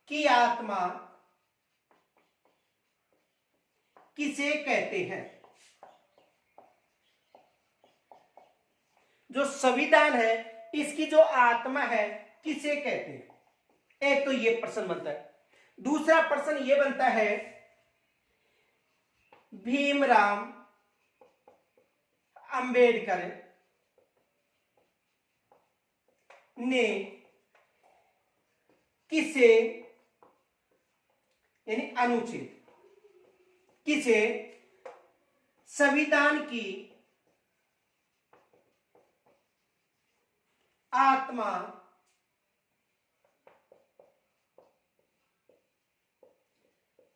की आत्मा किसे कहते हैं? जो संविधान है इसकी जो आत्मा है किसे कहते हैं? एक तो ये प्रश्न बनता है। दूसरा प्रश्न ये बनता है, भीमराव अंबेडकर ने किसे, यानी अनुच्छेद, किसे संविधान की आत्मा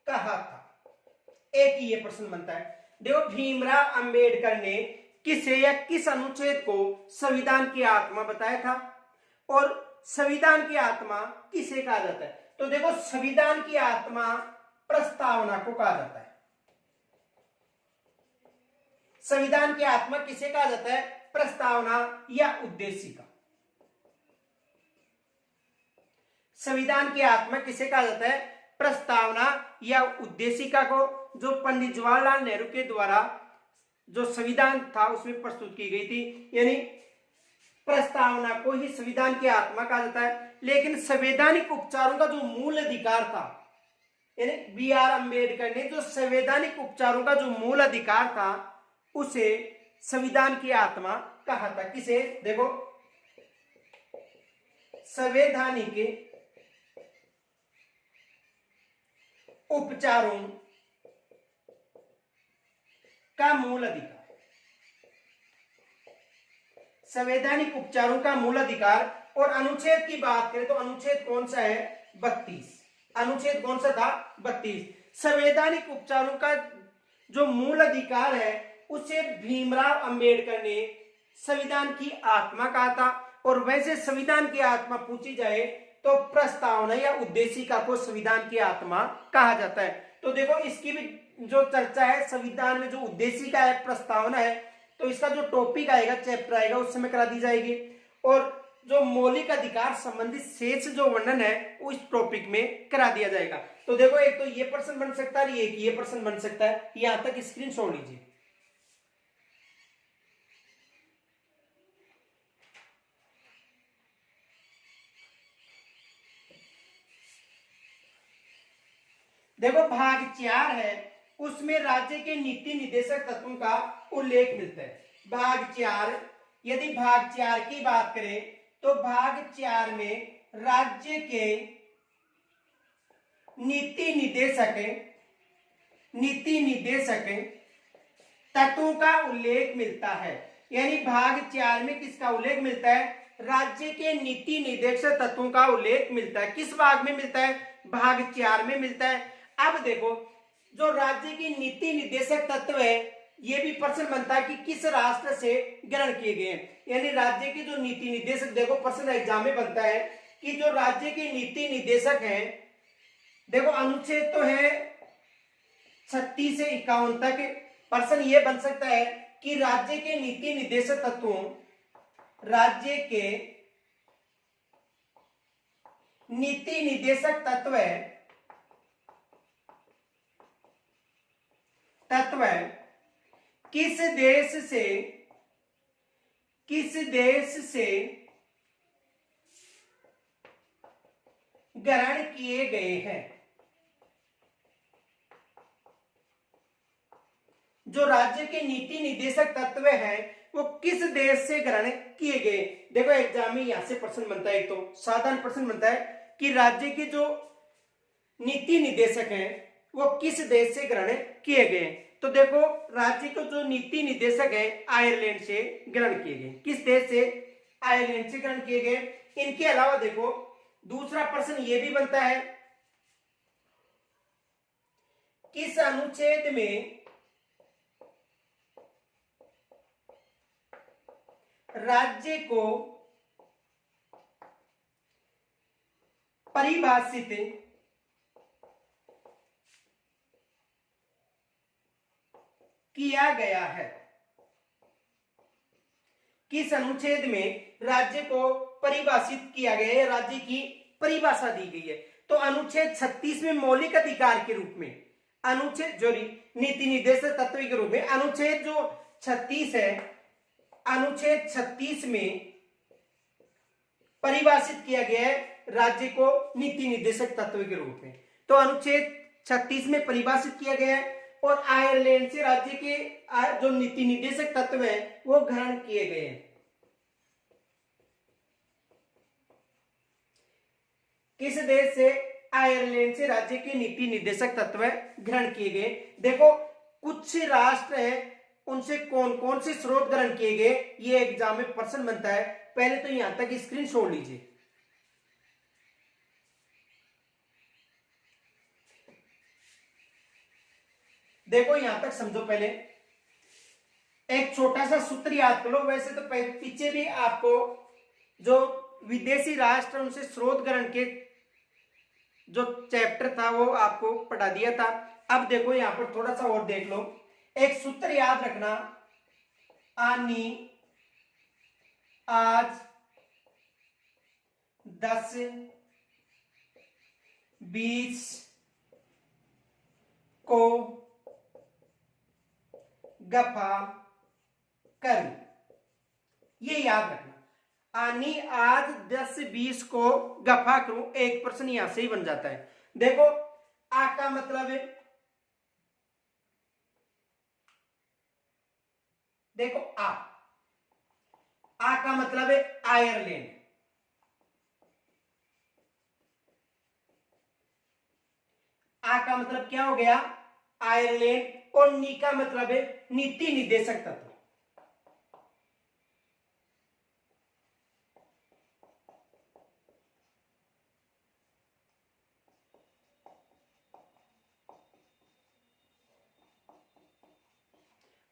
कहा था? एक ही ये प्रश्न बनता है। देखो, भीमराव अंबेडकर ने किसे या किस अनुच्छेद को संविधान की आत्मा बताया था, और संविधान की आत्मा किसे कहा जाता है? तो देखो, संविधान की आत्मा प्रस्तावना को कहा जाता है। संविधान की आत्मा किसे कहा जाता है? प्रस्तावना या उद्देशिका। संविधान की आत्मा किसे कहा जाता है? प्रस्तावना या उद्देशिका को, जो पंडित जवाहरलाल नेहरू के द्वारा जो संविधान था उसमें प्रस्तुत की गई थी, यानी प्रस्तावना को ही संविधान की आत्मा कहा जाता है। लेकिन संवैधानिक उपचारों का जो मूल अधिकार था, यानी बी आर अम्बेडकर ने जो संवैधानिक उपचारों का जो मूल अधिकार था उसे संविधान की आत्मा कहा था। किसे? देखो, संवैधानिक उपचारों का मूल अधिकार, संवैधानिक उपचारों का मूल अधिकार। और अनुच्छेद की बात करें तो अनुच्छेद कौन सा है? 32। अनुच्छेद कौन सा था? 32। संवैधानिक उपचारों का जो मूल अधिकार है उसे भीमराव अंबेडकर ने संविधान की आत्मा कहा था। और वैसे संविधान की आत्मा पूछी जाए तो प्रस्तावना या उद्देशिका को संविधान की आत्मा कहा जाता है। तो देखो, इसकी भी जो चर्चा है, संविधान में जो उद्देशिका है, प्रस्तावना है, तो इसका जो टॉपिक आएगा, चैप्टर आएगा, उस समय करा दी जाएगी। और जो मौलिक अधिकार संबंधित शेष जो वर्णन है उस टॉपिक में करा दिया जाएगा। तो देखो, एक तो ये प्रश्न बन सकता है, एक ये प्रश्न बन सकता है। यहां तक स्क्रीनशॉट लीजिए। देखो, भाग 4 है, उसमें राज्य के नीति निर्देशक तत्वों का उल्लेख मिलता है। भाग 4, यदि भाग 4 की बात करें तो भाग 4 में राज्य के नीति निर्देशक तत्वों का उल्लेख मिलता है। यानी भाग 4 में किसका उल्लेख मिलता है? राज्य के नीति निर्देशक तत्वों का उल्लेख मिलता है। किस भाग में मिलता है? भाग 4 में मिलता है। अब देखो, जो राज्य की नीति निर्देशक तत्व है, ये भी प्रश्न बनता है कि किस राष्ट्र से ग्रहण किए गए हैं। यानी राज्य के जो नीति निर्देशक, देखो प्रश्न एग्जाम में बनता है कि जो राज्य के नीति निर्देशक हैं, देखो अनुच्छेद तो है 36 से 51 तक। प्रश्न ये बन सकता है कि राज्य के नीति निर्देशक तत्वों, राज्य के नीति निर्देशक तत्व किस देश से ग्रहण किए गए हैं। जो राज्य के नीति निर्देशक तत्व हैं वो किस देश से ग्रहण किए गए। देखो, एग्जाम में यहां से प्रश्न बनता है, एक तो साधारण प्रश्न बनता है कि राज्य के जो नीति निर्देशक हैं वो किस देश से ग्रहण किए गए। तो देखो, राज्य के जो नीति निर्देशक है आयरलैंड से ग्रहण किए गए। किस देश से? आयरलैंड से ग्रहण किए गए। इनके अलावा देखो, दूसरा प्रश्न ये भी बनता है, किस अनुच्छेद में राज्य को परिभाषित किया गया है? किस अनुच्छेद में राज्य को परिभाषित किया गया है, राज्य की परिभाषा दी गई है? तो अनुच्छेद 36 में मौलिक अधिकार के रूप में, अनुच्छेद जो नीति निर्देशक तत्व के रूप में अनुच्छेद जो 36 है, अनुच्छेद 36 में परिभाषित किया गया है राज्य को नीति निर्देशक तत्व के रूप में। तो अनुच्छेद 36 में परिभाषित किया गया है और आयरलैंड से राज्य के जो नीति निर्देशक तत्व है वो ग्रहण किए गए हैं। किस देश से? आयरलैंड से राज्य के नीति निर्देशक तत्व ग्रहण किए गए। देखो कुछ राष्ट्र है, उनसे कौन कौन से स्रोत ग्रहण किए गए, ये एग्जाम में प्रश्न बनता है। पहले तो यहां तक स्क्रीन छोड़ लीजिए। देखो यहां तक समझो, पहले एक छोटा सा सूत्र याद कर लो। वैसे तो पीछे भी आपको जो विदेशी राष्ट्र उनसे स्रोत ग्रहण के जो चैप्टर था वो आपको पढ़ा दिया था। अब देखो यहां पर थोड़ा सा और देख लो। एक सूत्र याद रखना, आनी आज 10 20 को गफा करूं, ये याद रखना। आनी आज 10 20 को गफा करूं, एक प्रश्न यहां से ही बन जाता है। देखो आ का मतलब है, देखो आ का मतलब है आयरलैंड। आ का मतलब क्या हो गया? आयरलैंड। और नी का मतलब है नीति निर्देशक तत्व।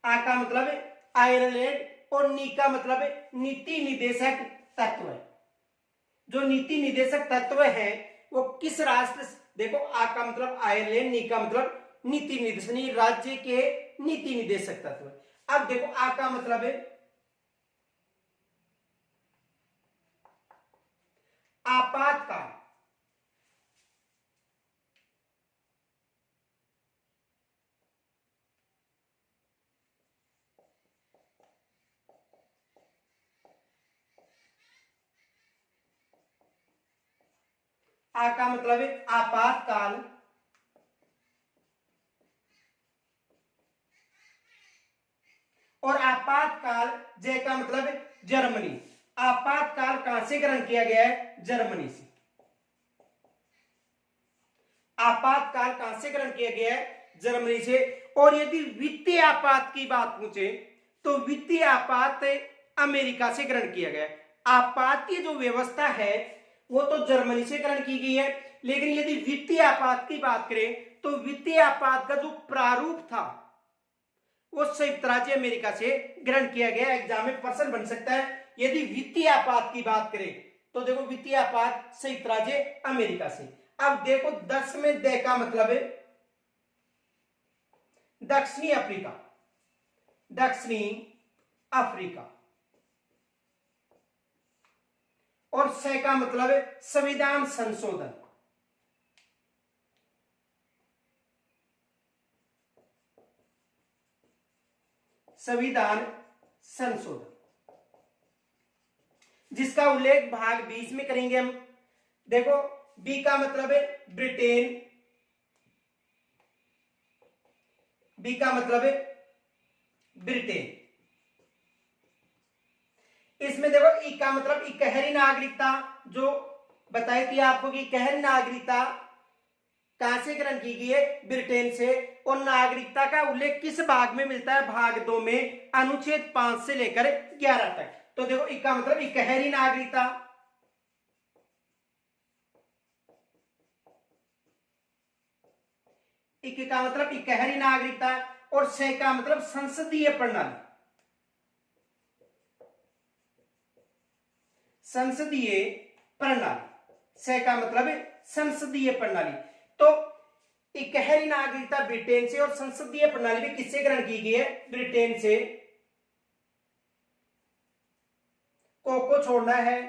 आ का मतलब है आयरलैंड और नी का मतलब है नीति निर्देशक तत्व। जो नीति निर्देशक तत्व है वो किस राष्ट्र? देखो आ का मतलब आयरलैंड, नी का मतलब नीति निर्देशक, राज्य के नीति निर्देशक तत्व। अब देखो आ का मतलब है आपातकाल। आ का मतलब है आपातकाल। और आपातकाल जे का मतलब है जर्मनी। आपातकाल कहां से ग्रहण किया गया है? जर्मनी से। आपातकाल कहां से ग्रहण किया गया है? जर्मनी से। और यदि वित्तीय आपात की बात पूछे तो वित्तीय आपात अमेरिका से ग्रहण किया गया है। आपातीय जो व्यवस्था है वो तो जर्मनी से ग्रहण की गई है, लेकिन यदि वित्तीय आपात की बात करें तो वित्तीय आपात का जो प्रारूप था वो संयुक्त राज्य अमेरिका से ग्रहण किया गया। एग्जाम में प्रश्न बन सकता है यदि वित्तीय आपात की बात करें तो देखो वित्तीय आपात संयुक्त राज्य अमेरिका से। अब देखो 10 में द का मतलब है दक्षिणी अफ्रीका। दक्षिणी अफ्रीका। और स का मतलब है संविधान संशोधन। संविधान संशोधन जिसका उल्लेख भाग 20 में करेंगे हम। देखो बी का मतलब है ब्रिटेन। बी का मतलब है ब्रिटेन। इसमें देखो ई का मतलब इकहरी नागरिकता, जो बताई थी आपको कि इकहरी नागरिकता कहां से ग्रहण की गई है? ब्रिटेन से। और नागरिकता का उल्लेख किस भाग में मिलता है? भाग 2 में, अनुच्छेद 5 से लेकर 11 तक। तो देखो ई का मतलब इकहरी नागरिकता। इक का मतलब इकहरी नागरिकता। और स का मतलब संसदीय प्रणाली। संसदीय प्रणाली। स का मतलब है संसदीय प्रणाली। तो इकहरी नागरिकता ब्रिटेन से और संसदीय प्रणाली भी किससे ग्रहण की गई है? ब्रिटेन से। को छोड़ना है।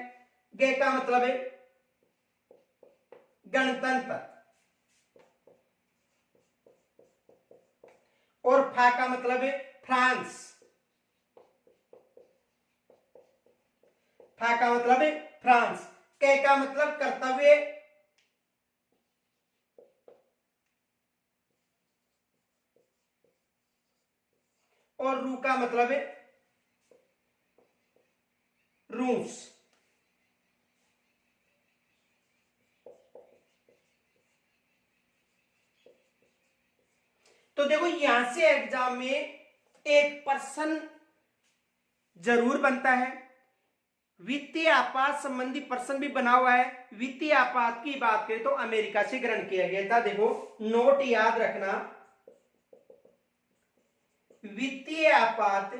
गे का मतलब है गणतंत्र। और फा का मतलब है फ्रांस। फा का मतलब है फ्रांस। क का मतलब कर्तव्य। और रू का मतलब है रूस। तो देखो यहां से एग्जाम में एक प्रश्न जरूर बनता है। वित्तीय आपात संबंधी प्रश्न भी बना हुआ है। वित्तीय आपात की बात करें तो अमेरिका से ग्रहण किया गया था। देखो नोट याद रखना, वित्तीय आपात,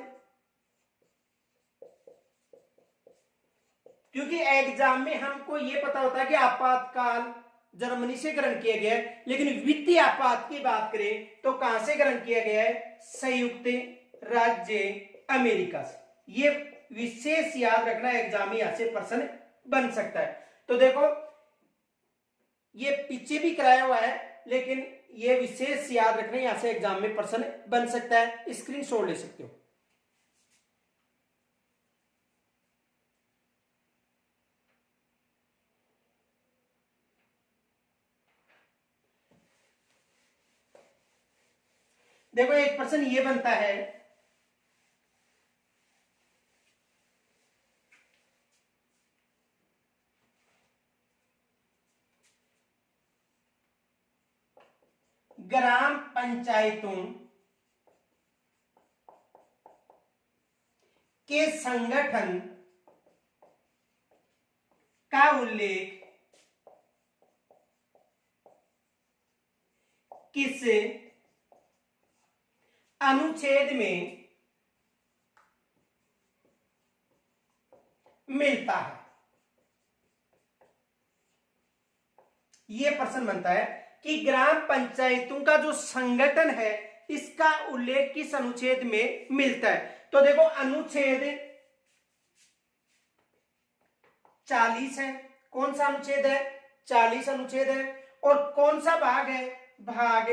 क्योंकि एग्जाम में हमको यह पता होता है कि आपातकाल जर्मनी से ग्रहण किया गया है, लेकिन वित्तीय आपात की बात करें तो कहां से ग्रहण किया गया है? संयुक्त राज्य अमेरिका से। ये विशेष याद रखना, एग्जाम में यहां से प्रश्न बन सकता है। तो देखो ये पीछे भी कराया हुआ है, लेकिन ये विशेष याद रखना, यहां से एग्जाम में प्रश्न बन सकता है। स्क्रीनशॉट ले सकते हो। देखो एक प्रश्न ये बनता है, ग्राम पंचायतों के संगठन का उल्लेख किस अनुच्छेद में मिलता है? यह प्रश्न बनता है कि ग्राम पंचायतों का जो संगठन है इसका उल्लेख किस अनुच्छेद में मिलता है। तो देखो अनुच्छेद 40 है। कौन सा अनुच्छेद है? 40 अनुच्छेद है। और कौन सा भाग है? भाग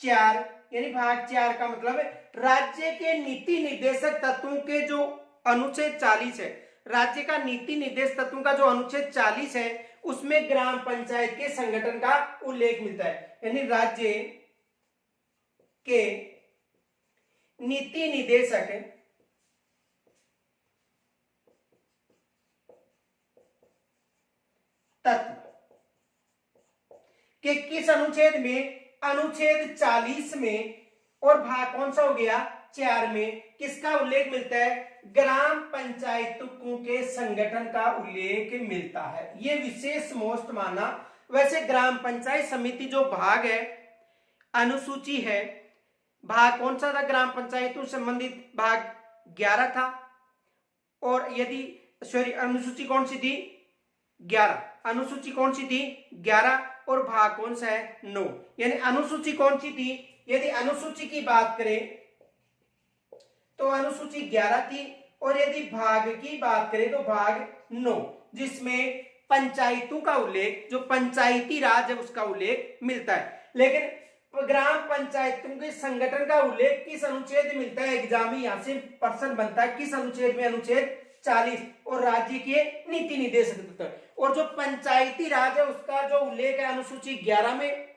4। यानी भाग 4 का मतलब है राज्य के नीति निर्देशक तत्वों के जो अनुच्छेद 40 है, राज्य का नीति निर्देश तत्वों का जो अनुच्छेद 40 है उसमें ग्राम पंचायत के संगठन का उल्लेख मिलता है। यानी राज्य के नीति निर्देशक तत्व के किस अनुच्छेद में? अनुच्छेद 40 में। और भाग कौन सा हो गया? 4 में। किसका उल्लेख मिलता है? ग्राम पंचायतों के संगठन का उल्लेख मिलता है। यह विशेष मोस्ट माना। वैसे ग्राम पंचायत समिति जो भाग है, अनुसूची है, भाग कौन सा था? ग्राम पंचायतों संबंधित भाग 11 था। और यदि सॉरी अनुसूची कौन सी थी? 11। अनुसूची कौन सी थी? 11। और भाग कौन सा है? 9। यानी अनुसूची कौन सी थी? यदि अनुसूची की बात करें तो अनुसूची 11 थी। और यदि भाग की बात करें तो भाग 9, जिसमें पंचायतों का उल्लेख, जो पंचायती राज है उसका उल्लेख मिलता है। लेकिन ग्राम पंचायतों के संगठन का उल्लेख किस अनुच्छेद में मिलता है? एग्जाम यहां से प्रश्न बनता है किस अनुच्छेद में? अनुच्छेद 40। और राज्य के नीति निर्देशक तत्व। और जो पंचायती राज है उसका जो उल्लेख है अनुसूची 11 में।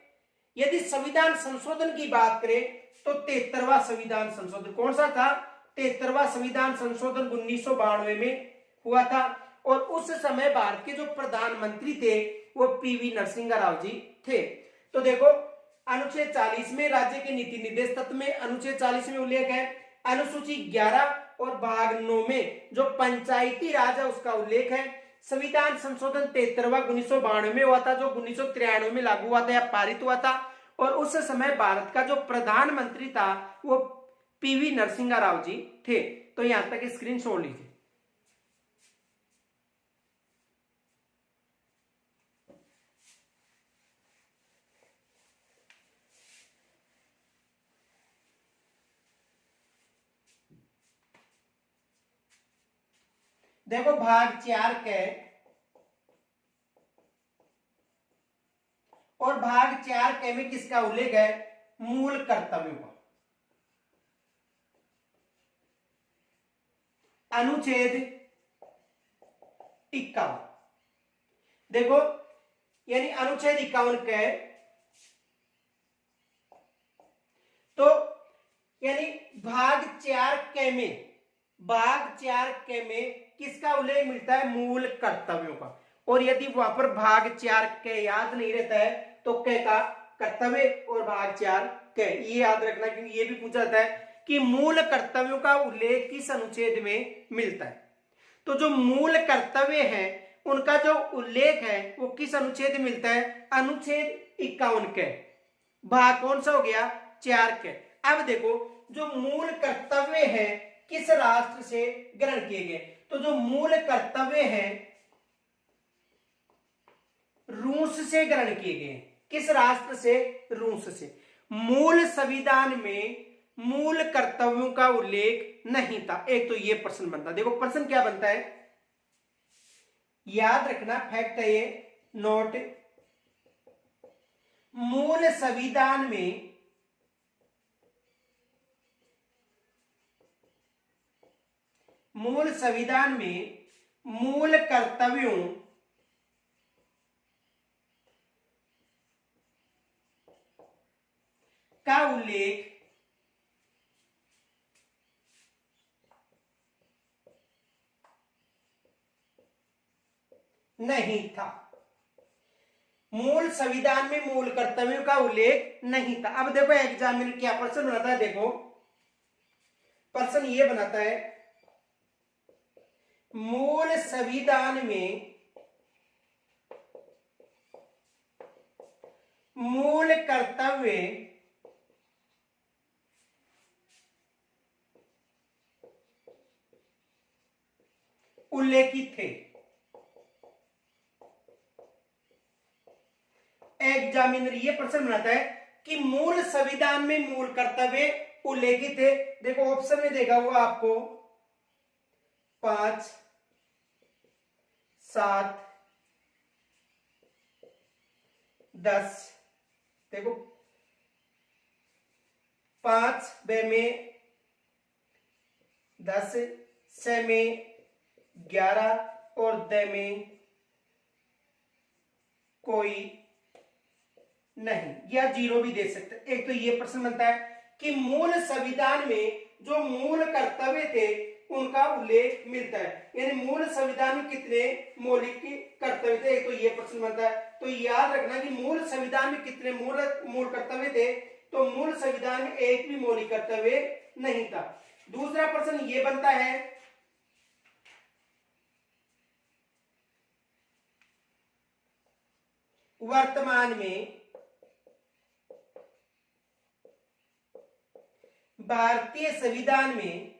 यदि संविधान संशोधन की बात करें तो 73वां संविधान संशोधन कौन सा था? 73वां संविधान संशोधन 1992 में हुआ था। और उस समय भारत के जो प्रधानमंत्री थे वो पीवी नरसिंह राव जी थे। तो देखो अनुच्छेद 40 में राज्य के नीति निर्देश तत्व में अनुच्छेद 40 में उल्लेख है। अनुसूची 11 और भाग 9 में जो पंचायती राज है उसका उल्लेख है। संविधान संशोधन 73वां 1992 में हुआ था, जो 1993 में लागू हुआ था या पारित हुआ था। और उस समय भारत का जो प्रधानमंत्री था वो पीवी नरसिंह राव जी थे। तो यहां तक स्क्रीन छोड़ लीजिए। देखो भाग 4 के और भाग 4 में किसका उल्लेख है? मूल कर्तव्यों का। अनुच्छेद 51 देखो, यानी अनुच्छेद 51 का है, तो यानी भाग 4 में, भाग 4 में किसका उल्लेख मिलता है? मूल कर्तव्यों का। और यदि वहां पर भाग 4 याद नहीं रहता है तो क का कर्तव्य और भाग 4 ये याद रखना, क्योंकि ये भी पूछा जाता है कि मूल कर्तव्यों का उल्लेख किस अनुच्छेद में मिलता है। तो जो मूल कर्तव्य है उनका जो उल्लेख है वो किस अनुच्छेद में मिलता है? अनुच्छेद 51 के। भाग कौन सा हो गया? 4 के। अब देखो, जो मूल कर्तव्य है किस राष्ट्र से ग्रहण किए गए? तो जो मूल कर्तव्य है रूस से ग्रहण किए गए। किस राष्ट्र से? रूस से। मूल संविधान में मूल कर्तव्यों का उल्लेख नहीं था। एक तो ये प्रश्न बनता, देखो प्रश्न क्या बनता है, याद रखना, फैक्ट है ये, नोट। मूल संविधान में मूल कर्तव्यों का उल्लेख नहीं था। मूल संविधान में मूल कर्तव्यों का उल्लेख नहीं था। अब देखो एग्जाम में क्या प्रश्न बनाता है, देखो प्रश्न ये बनाता है, मूल संविधान में मूल कर्तव्य उल्लेखित थे। एग्जामिनर ये प्रश्न बनाता है कि मूल संविधान में मूल कर्तव्य उल्लेखित थे। देखो ऑप्शन में देगा हुआ आपको 5, 7, 10। देखो 5 बे में 10, 6 में 11 और द में कोई नहीं, या 0 भी दे सकते। एक तो ये प्रश्न बनता है कि मूल संविधान में जो मूल कर्तव्य थे उनका उल्लेख मिलता है, यानी मूल संविधान में कितने मौलिक कर्तव्य थे। एक तो ये प्रश्न बनता है। तो याद रखना कि मूल संविधान में कितने मूल कर्तव्य थे, तो मूल संविधान में एक भी मौलिक कर्तव्य नहीं था। दूसरा प्रश्न ये बनता है, वर्तमान में भारतीय संविधान में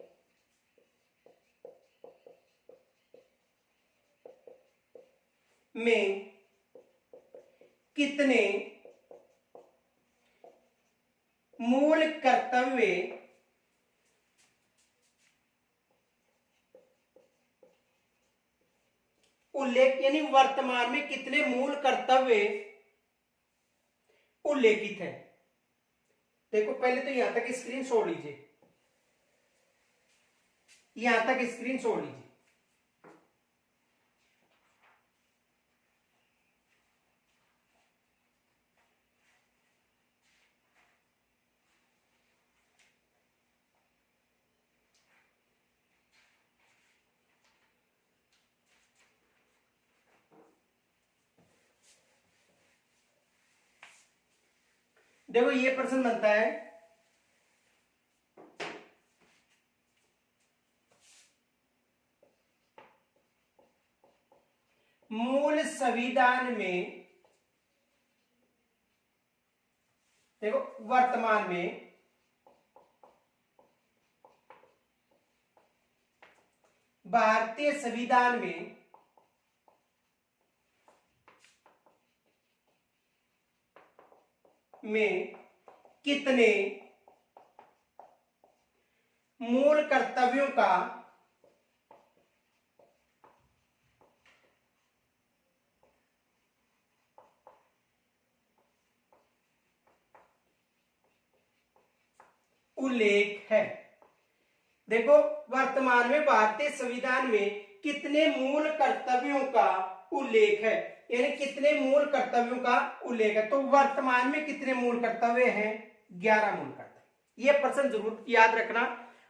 कितने मूल कर्तव्य उल्लेख, यानी वर्तमान में कितने मूल कर्तव्य उल्लेखित है। देखो पहले तो यहां तक स्क्रीन छोड़ लीजिए, यहां तक स्क्रीन छोड़ लीजिए। देखो ये प्रश्न बनता है, मूल संविधान में, देखो वर्तमान में भारतीय संविधान में कितने मूल कर्तव्यों का उल्लेख है। देखो वर्तमान में भारतीय संविधान में कितने मूल कर्तव्यों का उल्लेख है, यानी कितने मूल कर्तव्यों का उल्लेख है। तो वर्तमान में कितने मूल कर्तव्य हैं? 11 मूल कर्तव्य। यह प्रश्न जरूर याद रखना।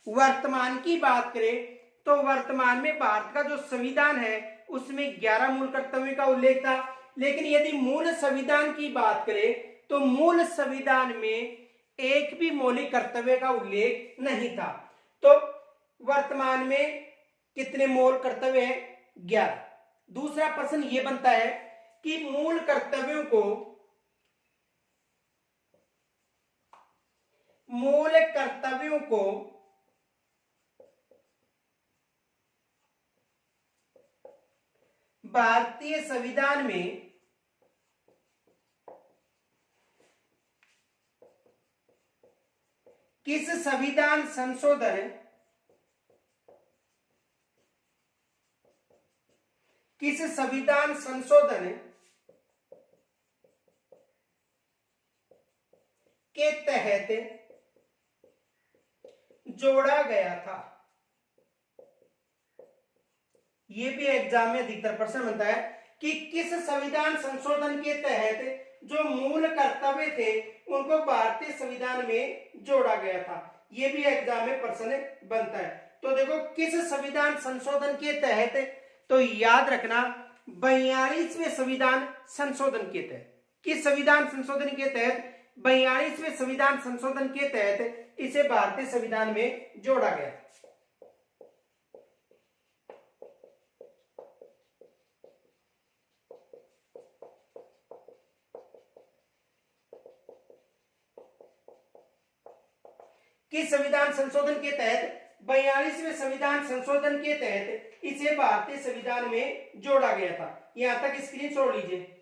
वर्तमान की बात करें तो वर्तमान में भारत का जो संविधान है उसमें 11 मूल कर्तव्यों का उल्लेख था, लेकिन यदि मूल संविधान की बात करें तो मूल संविधान में एक भी मौलिक कर्तव्य का उल्लेख नहीं था। तो वर्तमान में कितने मूल कर्तव्य हैं? 11। दूसरा प्रश्न यह बनता है कि मूल कर्तव्यों को भारतीय संविधान में किस संविधान संशोधन के तहत जोड़ा गया था? यह भी एग्जाम में अधिकतर प्रश्न बनता है कि किस संविधान संशोधन के तहत जो मूल कर्तव्य थे उनको भारतीय संविधान में जोड़ा गया था। यह भी एग्जाम में प्रश्न बनता है। तो देखो किस संविधान संशोधन के तहत, तो याद रखना 42वें संविधान संशोधन के तहत। किस संविधान संशोधन के तहत? 42वें संविधान संशोधन के तहत इसे भारतीय संविधान में जोड़ा गया। किस संविधान संशोधन के तहत? 42वें संविधान संशोधन के तहत इसे भारतीय संविधान में जोड़ा गया था। यहां तक स्क्रीनशॉट लीजिए।